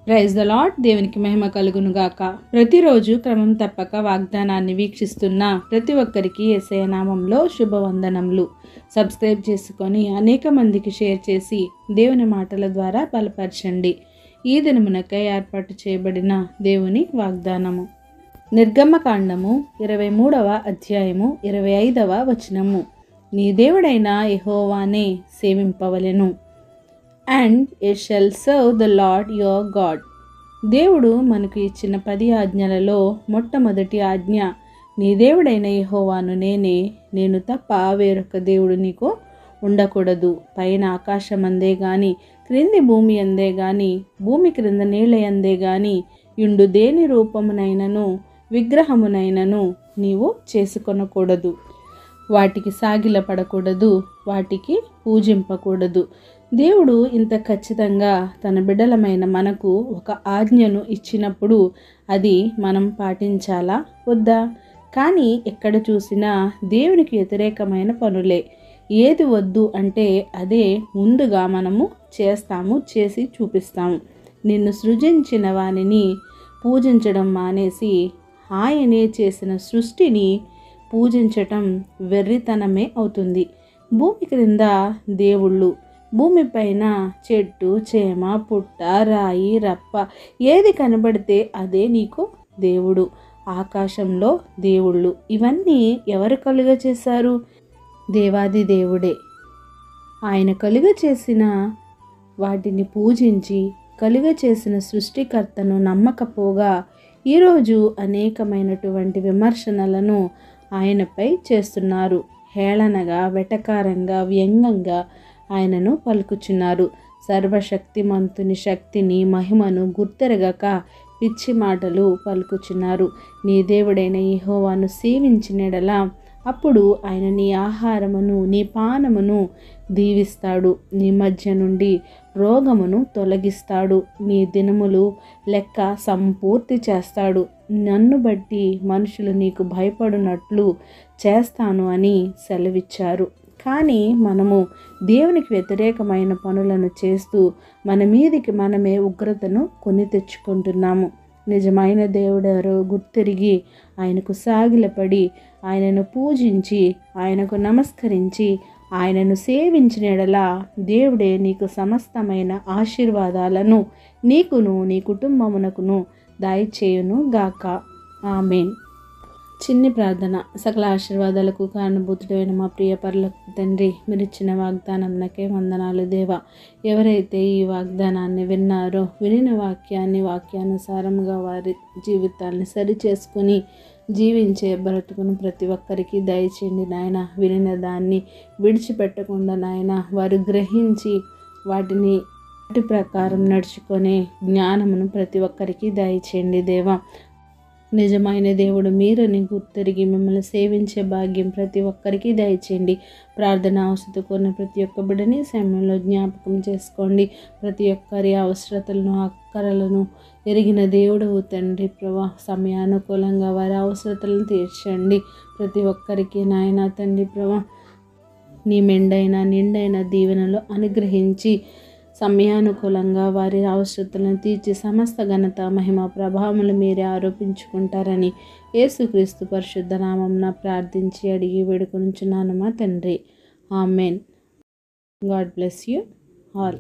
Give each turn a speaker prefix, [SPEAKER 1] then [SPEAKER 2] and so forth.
[SPEAKER 1] Praise the lord. దేవునికి మహిమ కలుగును గాక. ప్రతిరోజు క్రమం తప్పక వాగ్దానాన్ని వీక్షిస్తున్న ప్రతి ఒక్కరికి యేసయ్య నామంలో శుభవందనములు. సబ్స్క్రైబ్ చేసుకొని అనేక మందికి షేర్ చేసి దేవుని మాటల ద్వారా బలపరచండి. ఈ దినమునకై ఏర్పాటు చేయబడిన దేవుని వాగ్దానము నిర్గమకాండము 23వ అధ్యాయము 25వ వచనము. నీ దేవుడైన యెహోవానే సేవింపవలెను. And it shall serve the Lord your God. దేవుడు మనకు ఇచ్చిన 10 ఆజ్ఞలలో మొట్టమొదటి ఆజ్ఞ, నీ దేవుడైన యెహోవాను నేను తప్ప వేరొక దేవుడు నీకు ఉండకూడదు. పైన ఆకాశం అందే గాని, క్రింది భూమి అందే గాని, భూమి క్రింద నీళ్ళ అందే గాని యుండు దేని రూపమునైనను విగ్రహమునైనను నీవు చేసుకొనకూడదు. వాటికి సాగిలపడకూడదు, వాటికి పూజింపకూడదు. దేవుడు ఇంత ఖచ్చితంగా తన బిడ్డలమైన మనకు ఒక ఆజ్ఞను ఇచ్చినప్పుడు అది మనం పాటించాలా వద్దా? కానీ ఎక్కడ చూసినా దేవునికి వ్యతిరేకమైన పనులే. ఏది వద్దు అంటే అదే ముందుగా మనము చేస్తాము, చేసి చూపిస్తాము. నిన్ను సృజించిన వానిని పూజించడం మానేసి ఆయనే చేసిన సృష్టిని పూజించటం వెర్రితనమే అవుతుంది. భూమి క్రింద దేవుళ్ళు, భూమిపైన చెట్టు, చేమ, పుట్ట, రాయి, రప్ప ఏది కనబడితే అదే నీకు దేవుడు. ఆకాశంలో దేవుళ్ళు, ఇవన్నీ ఎవరు కలుగ చేశారు? దేవాది దేవుడే. ఆయన కలుగ చేసిన వాటిని పూజించి కలుగ చేసిన సృష్టికర్తను నమ్మకపోగా ఈరోజు అనేకమైనటువంటి విమర్శనలను ఆయనపై చేస్తున్నారు. హేళనగా, వెటకారంగా, వ్యంగ్యంగా ఆయనను పలుకుచున్నారు. సర్వశక్తిమంతుని శక్తిని, మహిమను గుర్తెరగక పిచ్చి మాటలు పలుకుచున్నారు. నీ దేవుడైన యెహోవాను సేవించినెడలా అప్పుడు ఆయన నీ ఆహారమును, నీ పానమును దీవిస్తాడు. నీ మధ్య నుండి రోగమును తొలగిస్తాడు. నీ దినములు లెక్క సంపూర్తి చేస్తాడు. నన్ను బట్టి మనుషులు నీకు భయపడినట్లు చేస్తాను అని సెలవిచ్చారు. కానీ మనము దేవునికి వ్యతిరేకమైన పనులను చేస్తూ మన మీదికి మనమే ఉగ్రతను కొని తెచ్చుకుంటున్నాము. నిజమైన దేవుడెవరో గుర్తెరిగి ఆయనకు సాగిలపడి ఆయనను పూజించి ఆయనకు నమస్కరించి ఆయనను సేవించిన ఎడలా దేవుడే నీకు సమస్తమైన ఆశీర్వాదాలను నీకును నీ కుటుంబమునకును దయచేయును గాక. ఆమేన్. చిన్ని ప్రార్థన. సకల ఆశీర్వాదాలకు కారణభూతుడైన మా ప్రియ పరలోకపు తండ్రి, మీరు ఇచ్చిన వాగ్దానం నాకే వందనాలు దేవా. ఎవరైతే ఈ వాగ్దానాన్ని విన్నారో, వినిన వాక్యానుసారంగా వారి జీవితాన్ని సరిచేసుకుని జీవించే బ్రతుకును ప్రతి ఒక్కరికి దయచేయండి నాయన. వినిన దాన్ని విడిచిపెట్టకుండా నాయన వారు గ్రహించి వాటి ప్రకారం నడుచుకునే జ్ఞానమును ప్రతి ఒక్కరికి దయచేయండి దేవా. నిజమైన దేవుడు మీరని గుర్తెరిగి మిమ్మల్ని సేవించే భాగ్యం ప్రతి ఒక్కరికి దయచేయండి. ప్రార్థన అవసరత కోరిన ప్రతి ఒక్క బిడ్డని సమయంలో జ్ఞాపకం చేసుకోండి. ప్రతి ఒక్కరి అవసరతలను, అక్కరలను ఎరిగిన దేవుడు తండ్రి ప్రభా, సమయానుకూలంగా వారి అవసరతలను తీర్చండి. ప్రతి ఒక్కరికి నాయన తండ్రి ప్రభా, నీ మెండైన నిండైన దీవెనలు అనుగ్రహించి సమయానుకూలంగా వారి అవసరతలను తీర్చి సమస్త ఘనత, మహిమ, ప్రభావములు మీరే ఆరోపించుకుంటారని యేసుక్రీస్తు పరిశుద్ధ నామమున ప్రార్థించి అడిగి వేడుకొనుచున్నాను మా తండ్రి. Amen. God bless you all.